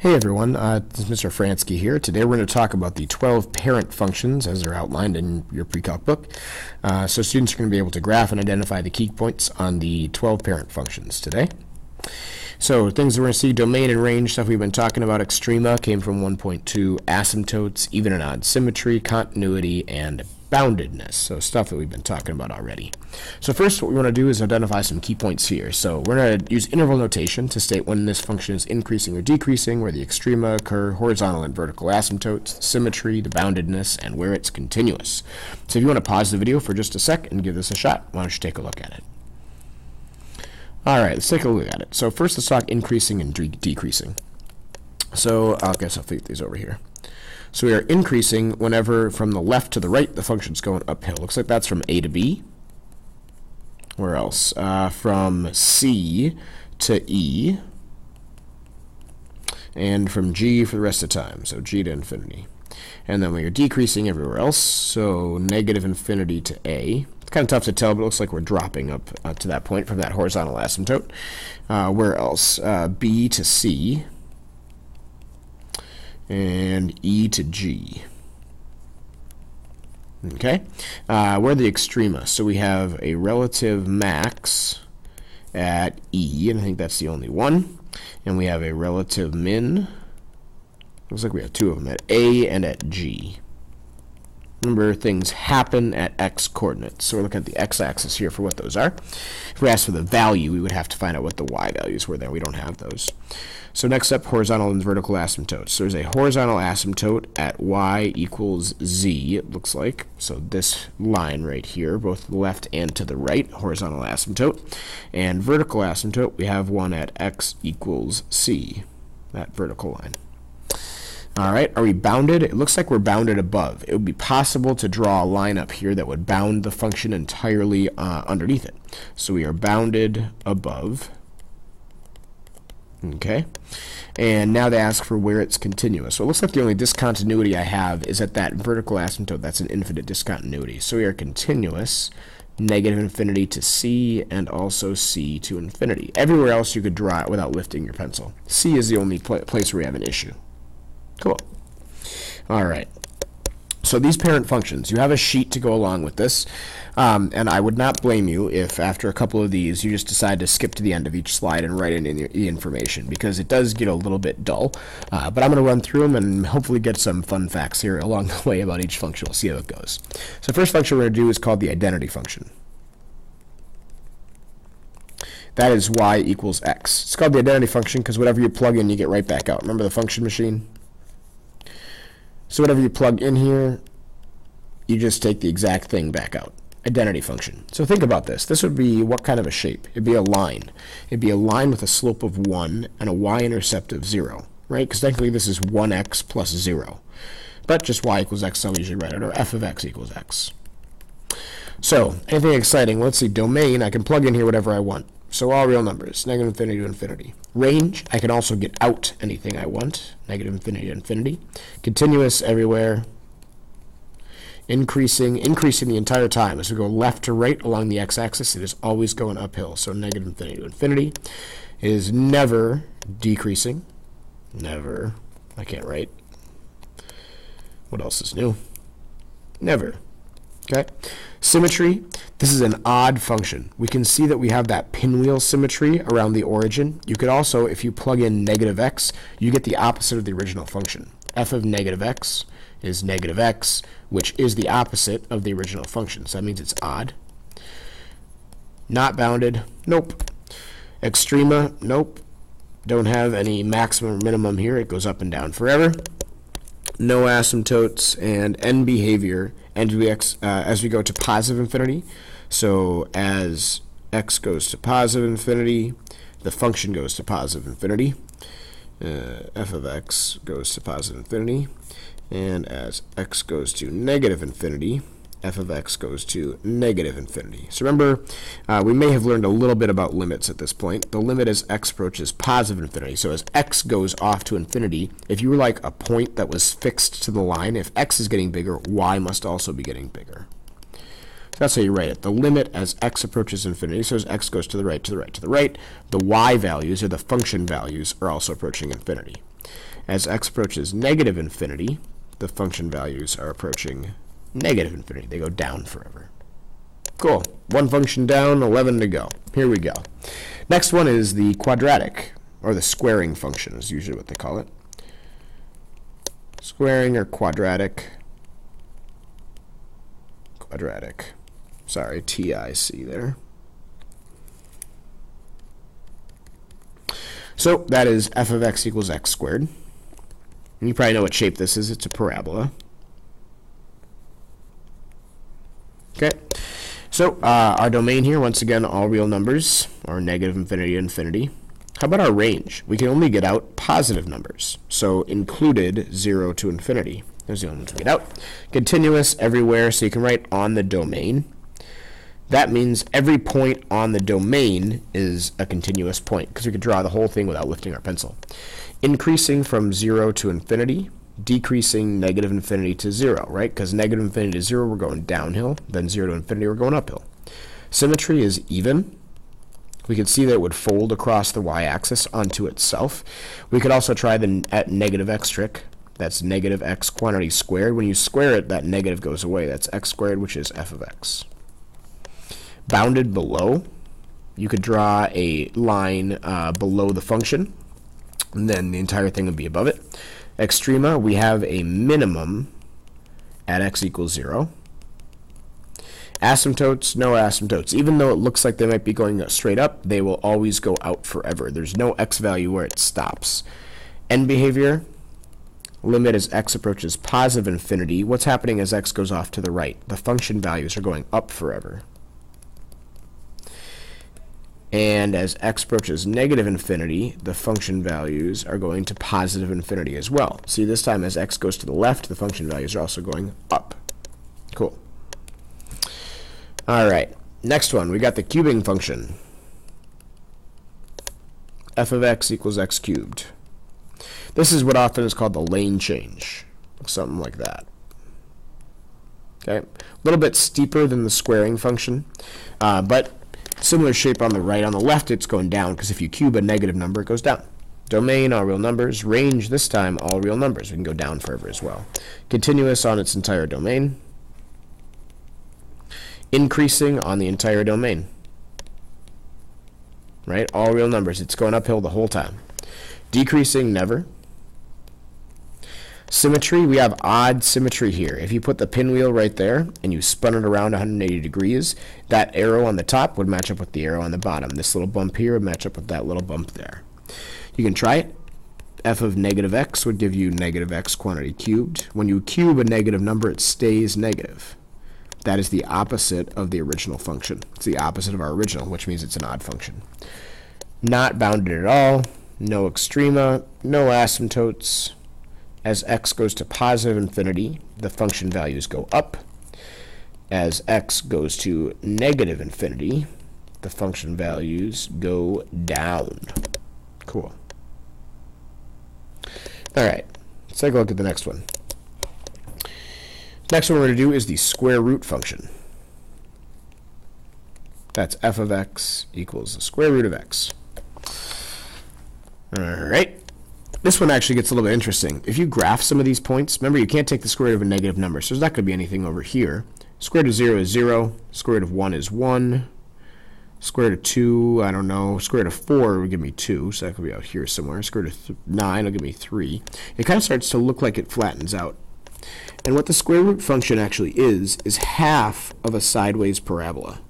Hey everyone, this is Mr. Fransky here. Today we're going to talk about the 12 parent functions as they're outlined in your pre-calc book. So students are going to be able to graph and identify the key points on the 12 parent functions today. So things we're going to see: domain and range, stuff we've been talking about. Extrema came from 1.2, asymptotes, even and odd symmetry, continuity, and boundedness. So stuff that we've been talking about already. So first what we want to do is identify some key points here. So we're going to use interval notation to state when this function is increasing or decreasing, where the extrema occur, horizontal and vertical asymptotes, symmetry, the boundedness, and where it's continuous. So if you want to pause the video for just a sec and give this a shot, why don't you take a look at it. Alright, let's take a look at it. So first let's talk increasing and decreasing. So I guess I'll flip these over here. So we are increasing whenever from the left to the right the function's going uphill. Looks like that's from A to B. Where else? From C to E. And from G for the rest of the time. So G to infinity. And then we are decreasing everywhere else. So negative infinity to A. It's kind of tough to tell, but it looks like we're dropping up to that point from that horizontal asymptote. Where else? B to C. And E to G. Okay, where are the extrema? So we have a relative max at E, and I think that's the only one. And we have a relative min. Looks like we have two of them at A and at G. Remember, things happen at x coordinates. So we're looking at the x-axis here for what those are. If we ask for the value, we would have to find out what the y values were there. We don't have those. So next up, horizontal and vertical asymptotes. So there's a horizontal asymptote at y equals z, it looks like. So this line right here, both the left and to the right, horizontal asymptote. And vertical asymptote, we have one at x equals c, that vertical line. Alright, are we bounded? It looks like we're bounded above. It would be possible to draw a line up here that would bound the function entirely underneath it. So we are bounded above. Okay, and now they ask for where it's continuous. So it looks like the only discontinuity I have is at that vertical asymptote. That's an infinite discontinuity. So we are continuous, negative infinity to c, and also c to infinity. Everywhere else you could draw it without lifting your pencil. C is the only place where we have an issue. Cool. All right. So these parent functions, you have a sheet to go along with this, and I would not blame you if after a couple of these you just decide to skip to the end of each slide and write in the information, because it does get a little bit dull, but I'm going to run through them and hopefully get some fun facts here along the way about each function. We'll see how it goes. So the first function we're going to do is called the identity function. That is y equals x. It's called the identity function because whatever you plug in you get right back out. Remember the function machine? So whatever you plug in here, you just take the exact thing back out. Identity function. So think about this. This would be what kind of a shape? It'd be a line. It'd be a line with a slope of 1 and a y-intercept of 0, right? Because technically this is 1x plus 0. But just y equals x, I'll usually write it, or f of x equals x. So anything exciting? Let's see. Domain, I can plug in here whatever I want. So all real numbers, negative infinity to infinity. Range, I can also get out anything I want, negative infinity to infinity. Continuous everywhere. Increasing the entire time. As we go left to right along the x-axis, it is always going uphill. So negative infinity to infinity. It is never decreasing. Never. I can't write. What else is new? Never. Okay. Symmetry, this is an odd function. We can see that we have that pinwheel symmetry around the origin. You could also, if you plug in negative x, you get the opposite of the original function. F of negative x is negative x, which is the opposite of the original function. So that means it's odd. Not bounded, nope. Extrema, nope. Don't have any maximum or minimum here. It goes up and down forever. No asymptotes, and end behavior, as we go to positive infinity. So as x goes to positive infinity, the function goes to positive infinity. F of x goes to positive infinity. And as x goes to negative infinity, f of x goes to negative infinity. So remember, we may have learned a little bit about limits at this point. The limit as x approaches positive infinity. So as x goes off to infinity, if you were like a point that was fixed to the line, if x is getting bigger, y must also be getting bigger. So that's how you write it. The limit as x approaches infinity, so as x goes to the right, to the right, to the right, the y values, or the function values, are also approaching infinity. As x approaches negative infinity, the function values are approaching negative infinity. They go down forever. Cool. One function down, 11 to go. Here we go. Next one is the quadratic, or the squaring function is usually what they call it. Squaring or quadratic. Quadratic. Sorry, TIC there. So that is f of x equals x squared. And you probably know what shape this is. It's a parabola. Okay. So our domain here, once again, all real numbers, or negative infinity to infinity. How about our range? We can only get out positive numbers. So included 0 to infinity. There's the only ones we get out. Continuous everywhere, so you can write on the domain. That means every point on the domain is a continuous point, because we could draw the whole thing without lifting our pencil. Increasing from 0 to infinity, decreasing negative infinity to 0, right? Because negative infinity to 0, we're going downhill. Then 0 to infinity, we're going uphill. Symmetry is even. We could see that it would fold across the y-axis onto itself. We could also try the negative x trick. That's negative x quantity squared. When you square it, that negative goes away. That's x squared, which is f of x. Bounded below, you could draw a line below the function, and then the entire thing would be above it. Extrema, we have a minimum at x equals 0. Asymptotes, no asymptotes. Even though it looks like they might be going straight up, they will always go out forever. There's no x value where it stops. End behavior, limit as x approaches positive infinity. What's happening as x goes off to the right? The function values are going up forever. And as x approaches negative infinity, the function values are going to positive infinity as well. See, this time as x goes to the left, the function values are also going up. Cool. All right, next one, we got the cubing function. F of x equals x cubed. This is what often is called the lane change, something like that. Okay, a little bit steeper than the squaring function, but similar shape on the right. On the left, it's going down, because if you cube a negative number, it goes down. Domain, all real numbers. Range, this time, all real numbers. We can go down forever as well. Continuous on its entire domain. Increasing on the entire domain. Right? All real numbers. It's going uphill the whole time. Decreasing, never. Symmetry, we have odd symmetry here. If you put the pinwheel right there and you spun it around 180 degrees, that arrow on the top would match up with the arrow on the bottom. This little bump here would match up with that little bump there. You can try it. F of negative x would give you negative x quantity cubed. When you cube a negative number, it stays negative. That is the opposite of the original function. It's the opposite of our original, which means it's an odd function. Not bounded at all. No extrema. No asymptotes. As x goes to positive infinity, the function values go up. As x goes to negative infinity, the function values go down. Cool. All right, let's take a look at the next one. Next one we're going to do is the square root function. That's f of x equals the square root of x. All right. This one actually gets a little bit interesting. If you graph some of these points, remember you can't take the square root of a negative number, so there's not going to be anything over here. Square root of 0 is 0. Square root of 1 is 1. Square root of 2, I don't know. Square root of 4 would give me 2, so that could be out here somewhere. Square root of 9 will give me 3. It kind of starts to look like it flattens out. And what the square root function actually is half of a sideways parabola.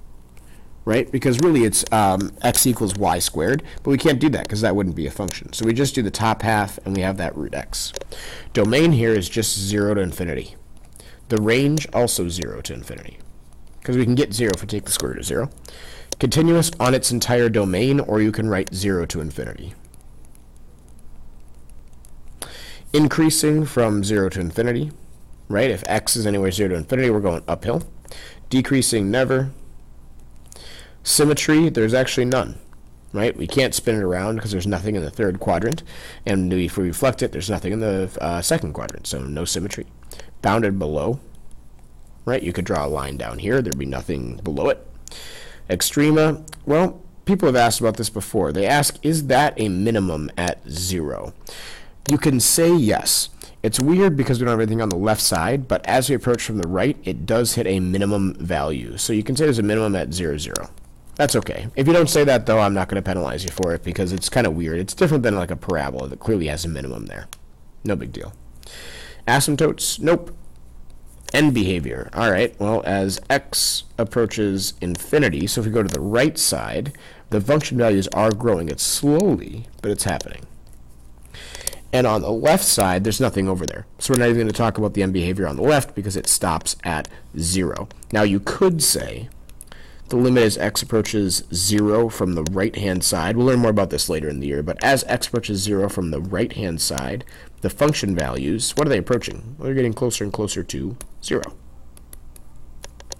Right? Because really it's x equals y squared, but we can't do that because that wouldn't be a function. So we just do the top half, and we have that root x. Domain here is just 0 to infinity. The range, also 0 to infinity, because we can get 0 if we take the square root of 0. Continuous on its entire domain, or you can write 0 to infinity. Increasing from 0 to infinity. Right? If x is anywhere 0 to infinity, we're going uphill. Decreasing, never. Symmetry, there's actually none, right? We can't spin it around because there's nothing in the third quadrant, and if we reflect it, there's nothing in the second quadrant, so no symmetry. Bounded below, right? You could draw a line down here. There'd be nothing below it. Extrema, well, people have asked about this before. They ask, is that a minimum at 0? You can say yes. It's weird because we don't have anything on the left side, but as we approach from the right, it does hit a minimum value. So you can say there's a minimum at 0, 0. That's okay. If you don't say that, though, I'm not going to penalize you for it because it's kind of weird. It's different than like a parabola that clearly has a minimum there. No big deal. Asymptotes? Nope. End behavior. All right, well, as x approaches infinity, so if we go to the right side, the function values are growing. It's slowly, but it's happening. And on the left side, there's nothing over there. So we're not even going to talk about the end behavior on the left because it stops at 0. Now you could say the limit as x approaches 0 from the right-hand side. We'll learn more about this later in the year, but as x approaches 0 from the right-hand side, the function values, what are they approaching? Well, they're getting closer and closer to 0.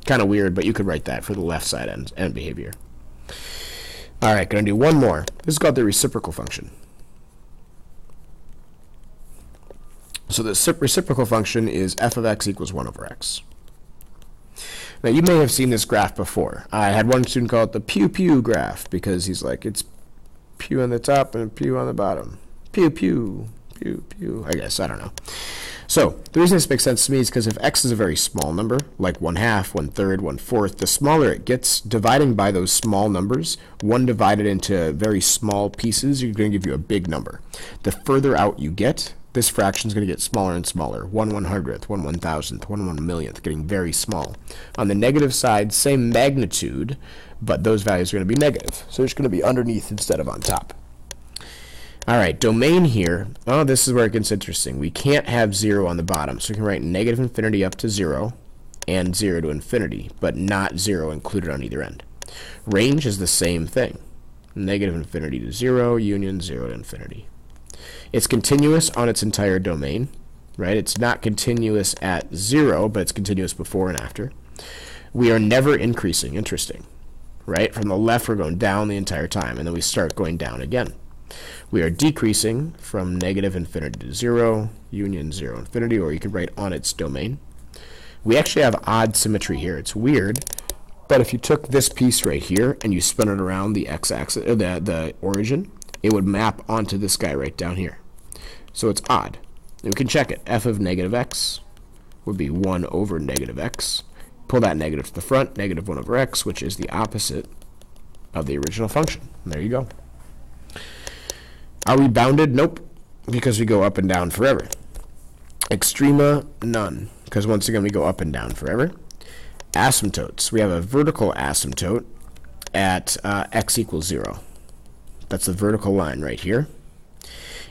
Kind of weird, but you could write that for the left side end behavior. All right, going to do one more. This is called the reciprocal function. So the reciprocal function is f of x equals 1 over x. Now, you may have seen this graph before. I had one student call it the pew-pew graph because he's like, it's pew on the top and pew on the bottom. Pew-pew, pew-pew, I guess, I don't know. So the reason this makes sense to me is because if x is a very small number, like 1/2, 1/3, 1/4, the smaller it gets, dividing by those small numbers, 1 divided into very small pieces, you're going to give you a big number. The further out you get, this fraction is going to get smaller and smaller. 1/100th, 1/1000th, 1/1,000,000th, getting very small. On the negative side, same magnitude, but those values are going to be negative. So it's going to be underneath instead of on top. All right, domain here. Oh, this is where it gets interesting. We can't have 0 on the bottom, so we can write negative infinity up to 0 and 0 to infinity, but not 0 included on either end. Range is the same thing. Negative infinity to 0, union 0 to infinity. It's continuous on its entire domain, right? It's not continuous at 0, but it's continuous before and after. We are never increasing. Interesting, right? From the left, we're going down the entire time, and then we start going down again. We are decreasing from negative infinity to 0, union 0 infinity, or you could write on its domain. We actually have odd symmetry here. It's weird, but if you took this piece right here and you spin it around the x-axis, the origin, it would map onto this guy right down here. So it's odd. And we can check it. F of negative x would be 1 over negative x. Pull that negative to the front, negative 1 over x, which is the opposite of the original function. And there you go. Are we bounded? Nope, because we go up and down forever. Extrema, none, because once again we go up and down forever. Asymptotes. We have a vertical asymptote at x equals 0. That's the vertical line right here.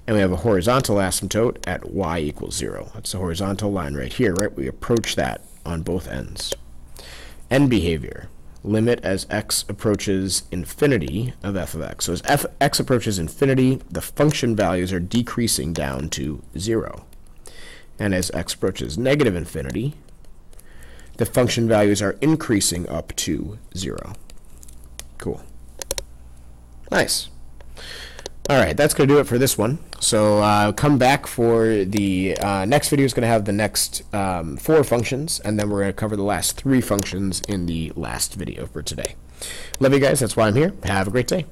And we have a horizontal asymptote at y equals 0. That's the horizontal line right here, right? We approach that on both ends. End behavior. Limit as x approaches infinity of f of x. So as x approaches infinity, the function values are decreasing down to 0. And as x approaches negative infinity, the function values are increasing up to 0. Cool. Nice. All right, that's going to do it for this one. So come back for the next video is going to have the next 4 functions, and then we're going to cover the last 3 functions in the last video for today. Love you guys. That's why I'm here. Have a great day.